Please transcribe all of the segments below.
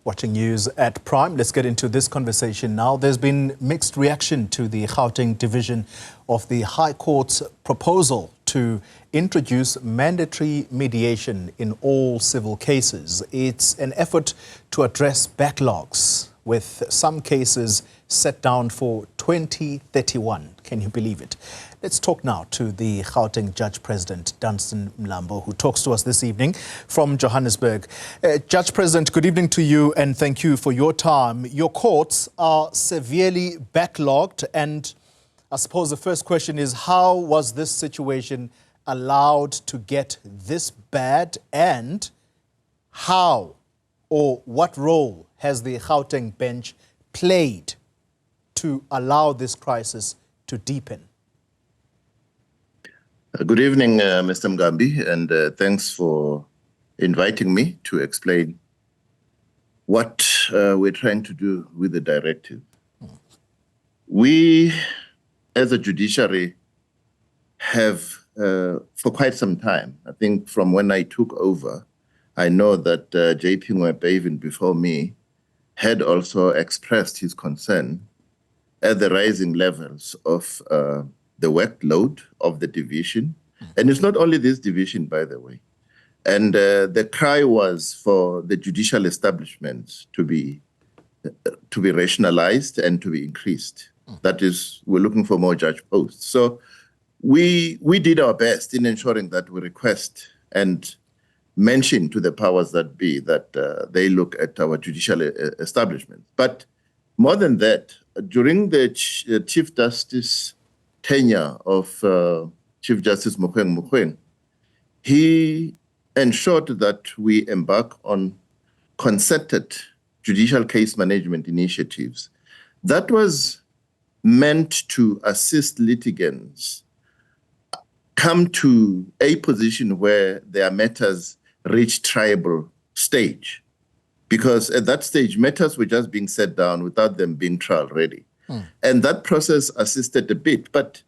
Watching news at Prime. Let's get into this conversation now. There's been mixed reaction to the Gauteng Division of the High Court's proposal to introduce mandatory mediation in all civil cases. It's an effort to address backlogs, with some cases set down for 2031. Can you believe it? Let's talk now to the Gauteng Judge President, Dunstan Mlambo, who talks to us this evening from Johannesburg. Judge President, good evening to you and thank you for your time. Your courts are severely backlogged, and I suppose the first question is, how was this situation allowed to get this bad, and how or what role has the Gauteng bench played to allow this crisis to deepen? Good evening, Mr. Mgambi, and thanks for inviting me to explain what we're trying to do with the directive. We, as a judiciary, have, for quite some time, I think from when I took over, I know that JP Ngwebe, even before me, had also expressed his concern at the rising levels of the workload of the division. And it's not only this division, by the way. And the cry was for the judicial establishments to be rationalized and to be increased. That is, we're looking for more judge posts. So we did our best in ensuring that we request and mention to the powers that be that they look at our judicial establishment. But more than that, during the Chief Justice tenure of Chief Justice Mogoeng, he ensured that we embark on concerted judicial case management initiatives that was meant to assist litigants come to a position where their matters reach triable stage. Because at that stage, matters were just being set down without them being trial ready. And that process assisted a bit, but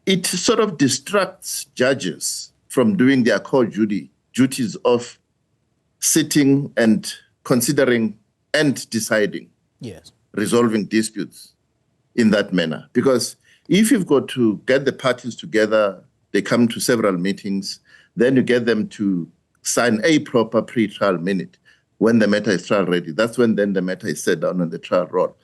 it sort of distracts judges from doing their core duties of sitting and considering and deciding, resolving disputes in that manner. Because if you've got to get the parties together, they come to several meetings, then you get them to sign a proper pre-trial minute when the matter is trial ready. That's when then the matter is set down on the trial roll.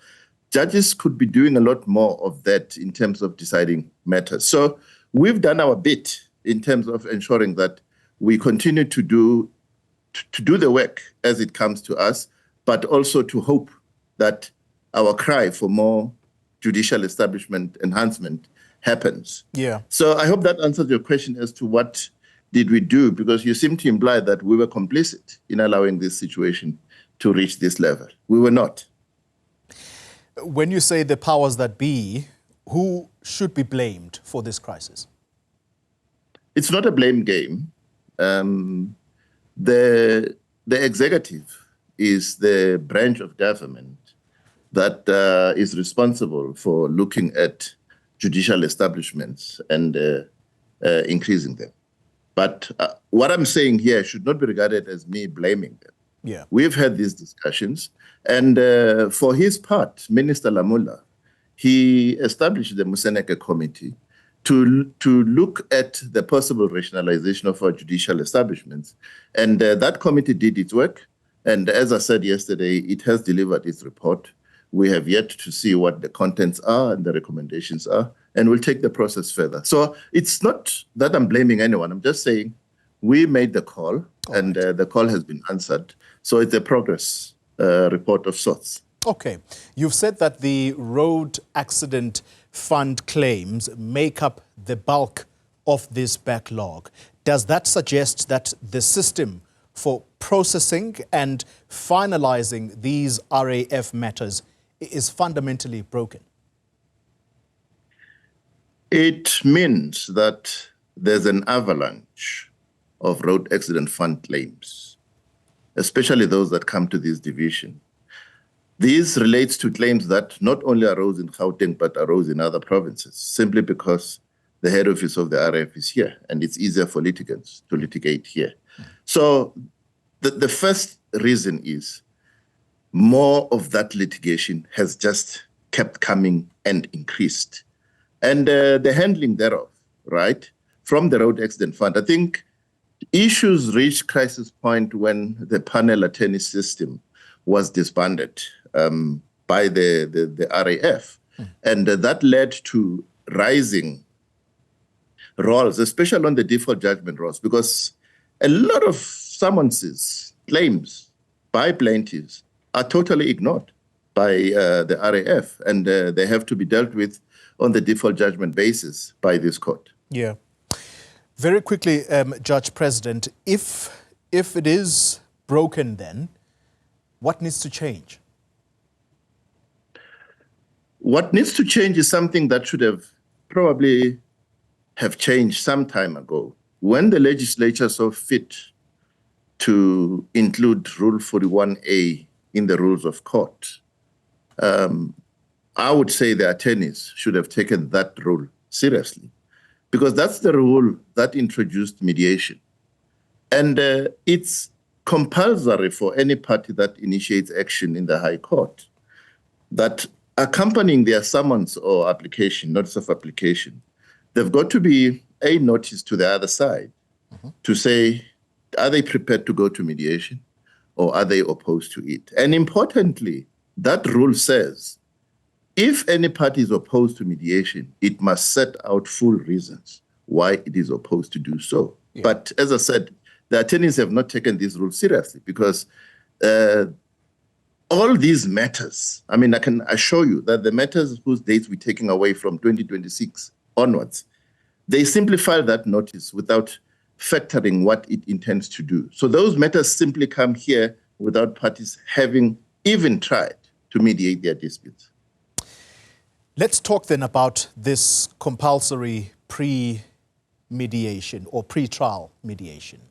Judges could be doing a lot more of that in terms of deciding matters. So we've done our bit in terms of ensuring that we continue to do the work as it comes to us, but also to hope that our cry for more judicial establishment enhancement happens. So I hope that answers your question as to what did we do, because you seem to imply that we were complicit in allowing this situation to reach this level. We were not. When you say the powers that be, who should be blamed for this crisis? It's not a blame game. The executive is the branch of government that is responsible for looking at judicial establishments and increasing them. But what I'm saying here should not be regarded as me blaming them. We've had these discussions, and for his part, Minister Lamula, he established the Museneke Committee to look at the possible rationalization of our judicial establishments. And that committee did its work. And as I said yesterday, it has delivered its report. We have yet to see what the contents are and the recommendations are, and we'll take the process further. So it's not that I'm blaming anyone. I'm just saying we made the call, and the call has been answered. So it's a progress report of sorts. Okay. You've said that the road accident fund claims make up the bulk of this backlog. Does that suggest that the system for processing and finalizing these RAF matters is fundamentally broken? It means that there's an avalanche of road accident fund claims, especially those that come to this division. This relates to claims that not only arose in Gauteng, but arose in other provinces, simply because the head office of the RAF is here, and it's easier for litigants to litigate here. So the first reason is more of that litigation has just kept coming and increased. And the handling thereof, right, from the Road Accident Fund, I think issues reached crisis point when the panel attorney system was disbanded by the RAF. And that led to rising rolls, especially on the default judgment rolls, because a lot of summonses, claims by plaintiffs are totally ignored by the RAF, and they have to be dealt with on the default judgment basis by this court. Yeah. Very quickly, Judge President, if it is broken then, what needs to change? What needs to change is something that should have probably have changed some time ago. When the legislature saw fit to include Rule 41A in the rules of court, I would say the attorneys should have taken that rule seriously, because that's the rule that introduced mediation. And it's compulsory for any party that initiates action in the High Court that accompanying their summons or application, notice of application, they've got to be a notice to the other side to say, are they prepared to go to mediation or are they opposed to it? And importantly, that rule says, if any party is opposed to mediation, it must set out full reasons why it is opposed to do so. Yeah. But as I said, the attorneys have not taken this rule seriously, because all these matters, I mean, I can assure you that the matters whose dates we're taking away from 2026 onwards, they simply file that notice without factoring what it intends to do. So those matters simply come here without parties having even tried to mediate their disputes. Let's talk then about this compulsory pre-mediation or pre-trial mediation.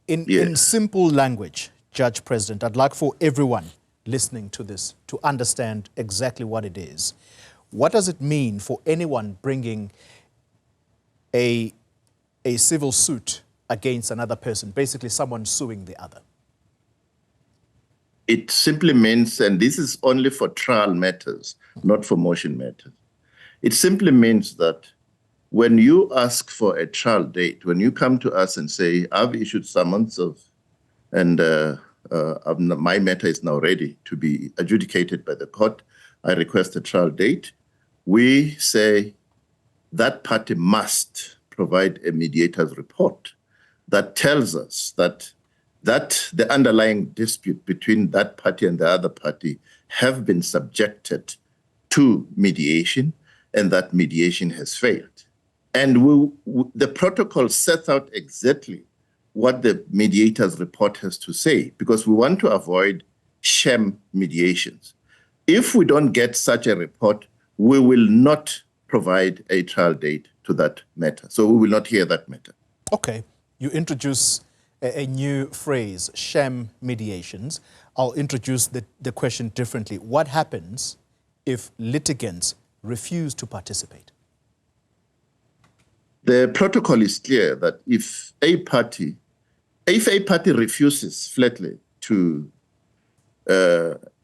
In simple language, Judge President, I'd like for everyone listening to this to understand exactly what it is. What does it mean for anyone bringing a civil suit against another person, basically someone suing the other? It simply means, and this is only for trial matters, not for motion matters. It simply means that when you ask for a trial date, when you come to us and say, I've issued summons and my matter is now ready to be adjudicated by the court, I request a trial date, we say that party must provide a mediator's report that tells us that the underlying dispute between that party and the other party have been subjected to mediation and that mediation has failed. And the protocol sets out exactly what the mediator's report has to say, because we want to avoid sham mediations. If we don't get such a report, we will not provide a trial date to that matter. So we will not hear that matter. Okay. You introduce a new phrase, sham mediations. I'll introduce the question differently. What happens if litigants refuse to participate? The protocol is clear that if a party refuses flatly to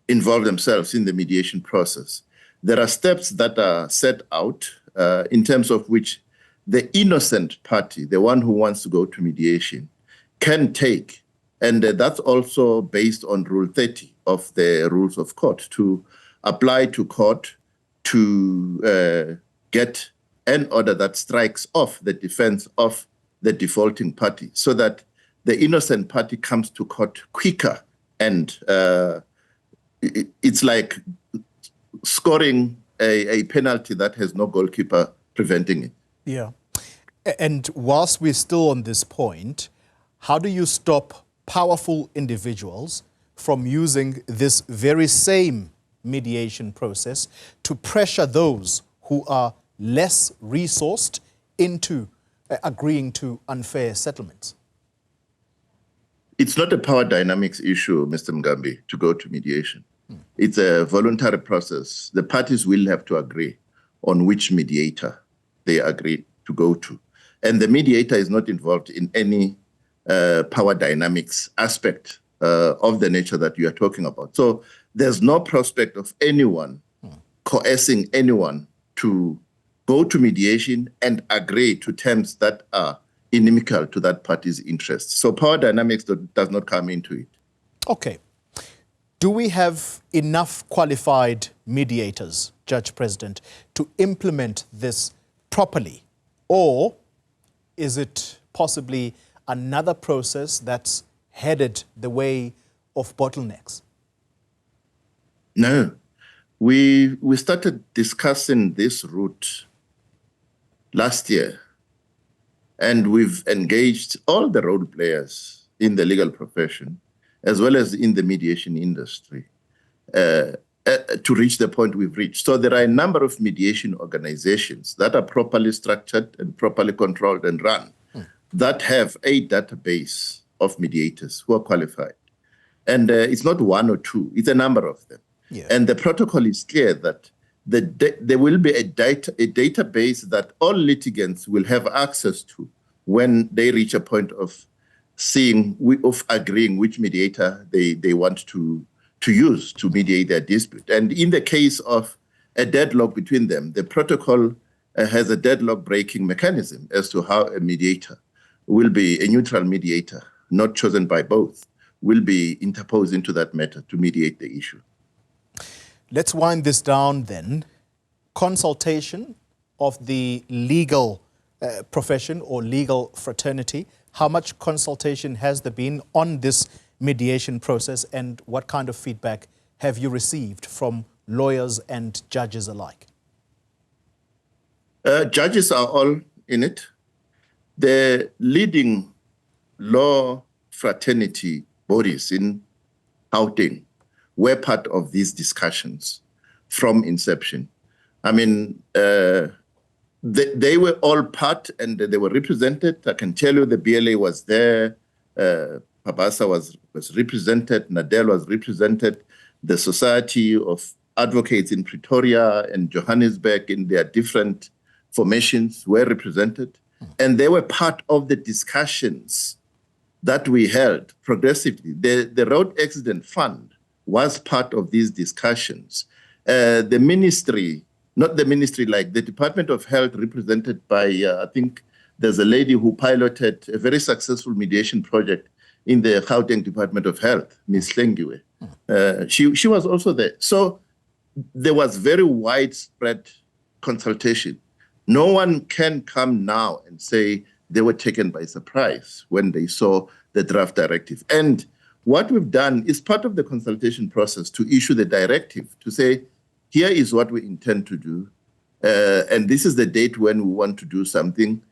involve themselves in the mediation process, there are steps that are set out in terms of which the innocent party, the one who wants to go to mediation, can take. And that's also based on Rule 30 of the Rules of Court, to apply to court to get an order that strikes off the defense of the defaulting party, so that the innocent party comes to court quicker. And it's like scoring a penalty that has no goalkeeper preventing it. Yeah. And whilst we're still on this point, how do you stop powerful individuals from using this very same mediation process to pressure those who are less resourced into agreeing to unfair settlements? It's not a power dynamics issue, Mr. Mgambi, to go to mediation. It's a voluntary process. The parties will have to agree on which mediator they agree to go to. And the mediator is not involved in any power dynamics aspect of the nature that you are talking about. So there's no prospect of anyone coercing anyone to go to mediation and agree to terms that are inimical to that party's interests. So power dynamics does not come into it. Okay. Do we have enough qualified mediators, Judge President, to implement this properly? Or is it possibly another process that's headed the way of bottlenecks? No. We started discussing this route last year, and we've engaged all the role players in the legal profession, as well as in the mediation industry, to reach the point we've reached. So there are a number of mediation organizations that are properly structured and properly controlled and run that have a database of mediators who are qualified. And it's not one or two, it's a number of them. Yeah. And the protocol is clear that there will be a database that all litigants will have access to when they reach a point of agreeing which mediator they want to use to mediate their dispute. And in the case of a deadlock between them, the protocol has a deadlock breaking mechanism as to how a mediator will be, a neutral mediator, not chosen by both, will be interposed into that matter to mediate the issue. Let's wind this down then. Consultation of the legal profession or legal fraternity. How much consultation has there been on this mediation process, and what kind of feedback have you received from lawyers and judges alike? Judges are all in it. The leading law fraternity bodies in Gauteng were part of these discussions from inception. I mean, they were all part and they were represented. I can tell you the BLA was there, Pabasa was represented, Nadel was represented, the Society of Advocates in Pretoria and Johannesburg in their different formations were represented. And they were part of the discussions that we held progressively. The Road Accident Fund was part of these discussions. The ministry, not the ministry, like the Department of Health, represented by, I think there's a lady who piloted a very successful mediation project in the Gauteng Department of Health, Ms. Lengiwe. She was also there. So there was very widespread consultation. No one can come now and say they were taken by surprise when they saw the draft directive. And what we've done is part of the consultation process to issue the directive to say, here is what we intend to do, and this is the date when we want to do something.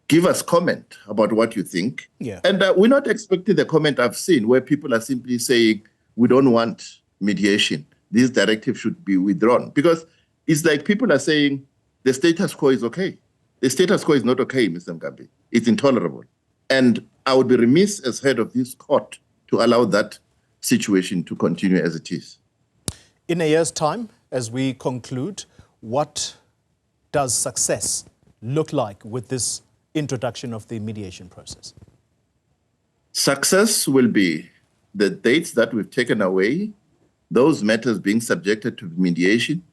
Give us comment about what you think. Yeah. And we're not expecting the comment I've seen where people are simply saying, we don't want mediation. This directive should be withdrawn. Because it's like people are saying, the status quo is okay. The status quo is not okay, Mr. Mgambi. It's intolerable. And I would be remiss as head of this court to allow that situation to continue as it is. In a year's time, as we conclude, what does success look like with this introduction of the mediation process? Success will be the dates that we've taken away, those matters being subjected to mediation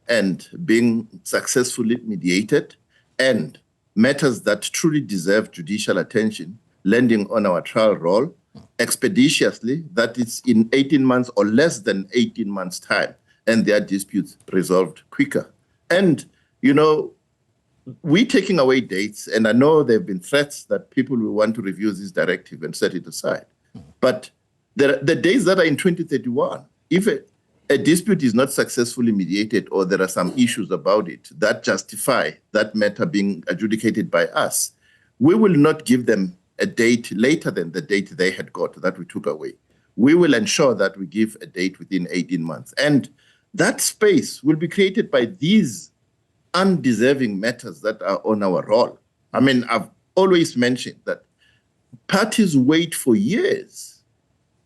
and being successfully mediated, and matters that truly deserve judicial attention, landing on our trial roll expeditiously, that is in 18 months or less than 18 months' time, and their disputes resolved quicker. And, you know, we're taking away dates, and I know there have been threats that people will want to review this directive and set it aside. But the days that are in 2031, if a dispute is not successfully mediated or there are some issues about it that justify that matter being adjudicated by us, we will not give them a date later than the date they had got that we took away. We will ensure that we give a date within 18 months. And that space will be created by these undeserving matters that are on our roll. I mean, I've always mentioned that parties wait for years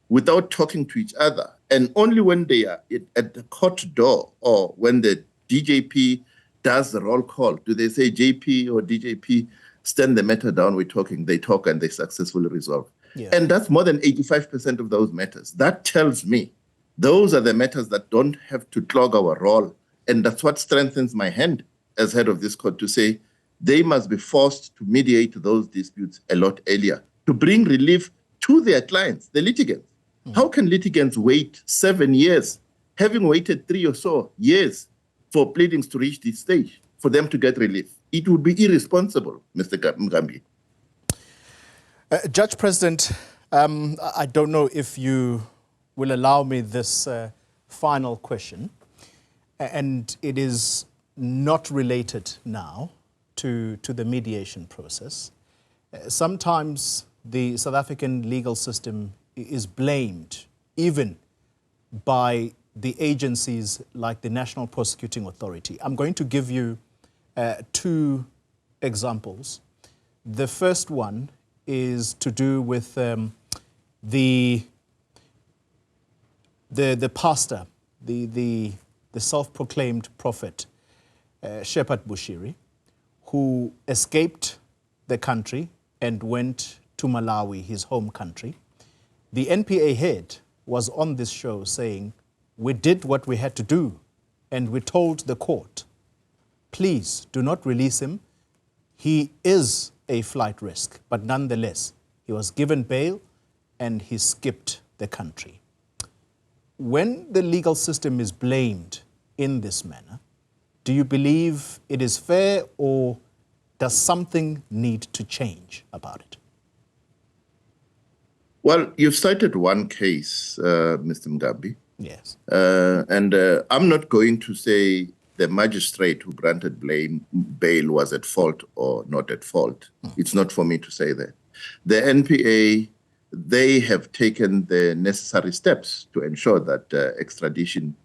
without talking to each other. And only when they are at the court door or when the DJP does the roll call, do they say JP or DJP, stand the matter down, we're talking, they talk and they successfully resolve. Yeah. And that's more than 85% of those matters. That tells me those are the matters that don't have to clog our role. And that's what strengthens my hand as head of this court to say they must be forced to mediate those disputes a lot earlier to bring relief to their clients, the litigants. How can litigants wait 7 years, having waited 3 or so years for pleadings to reach this stage, for them to get relief? It would be irresponsible, Mr. Mgambi. Judge President, I don't know if you will allow me this final question, and it is not related now to the mediation process. Sometimes the South African legal system is blamed even by the agencies like the National Prosecuting Authority. I'm going to give you 2 examples. The first one is to do with the pastor, the self-proclaimed prophet, Shepherd Bushiri, who escaped the country and went to Malawi, his home country. The NPA head was on this show saying, we did what we had to do, and we told the court, please do not release him. He is a flight risk, but nonetheless, he was given bail and he skipped the country. When the legal system is blamed in this manner, do you believe it is fair, or does something need to change about it? Well, you've cited one case, Mr. Mgambi. Yes. And I'm not going to say the magistrate who granted bail was at fault or not at fault. It's not for me to say that. The NPA, they have taken the necessary steps to ensure that extradition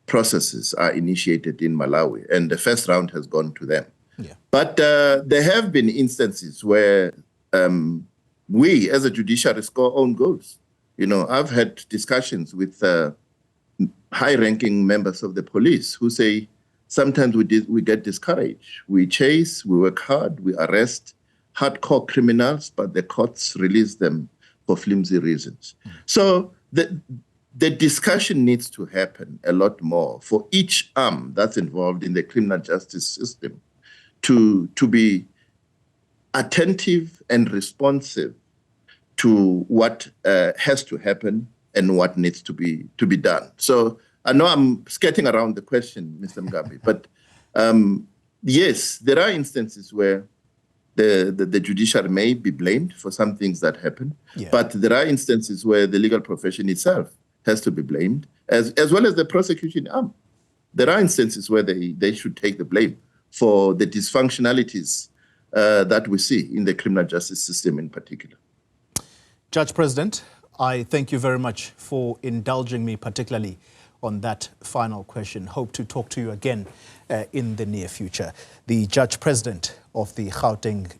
processes are initiated in Malawi, and the first round has gone to them. Yeah. But there have been instances where we as a judiciary score own goals. You know, I've had discussions with high-ranking members of the police who say sometimes we get discouraged. We chase, we work hard, we arrest hardcore criminals, but the courts release them for flimsy reasons. So the discussion needs to happen a lot more for each arm that's involved in the criminal justice system to be attentive and responsive to what has to happen and what needs to be done. So I know I'm skirting around the question, Mr. Mgambi, but yes, there are instances where the judiciary may be blamed for some things that happen, but there are instances where the legal profession itself has to be blamed, as well as the prosecution arm. There are instances where they should take the blame for the dysfunctionalities that we see in the criminal justice system in particular. Judge President, I thank you very much for indulging me, particularly on that final question. Hope to talk to you again in the near future. The Judge President of the Gauteng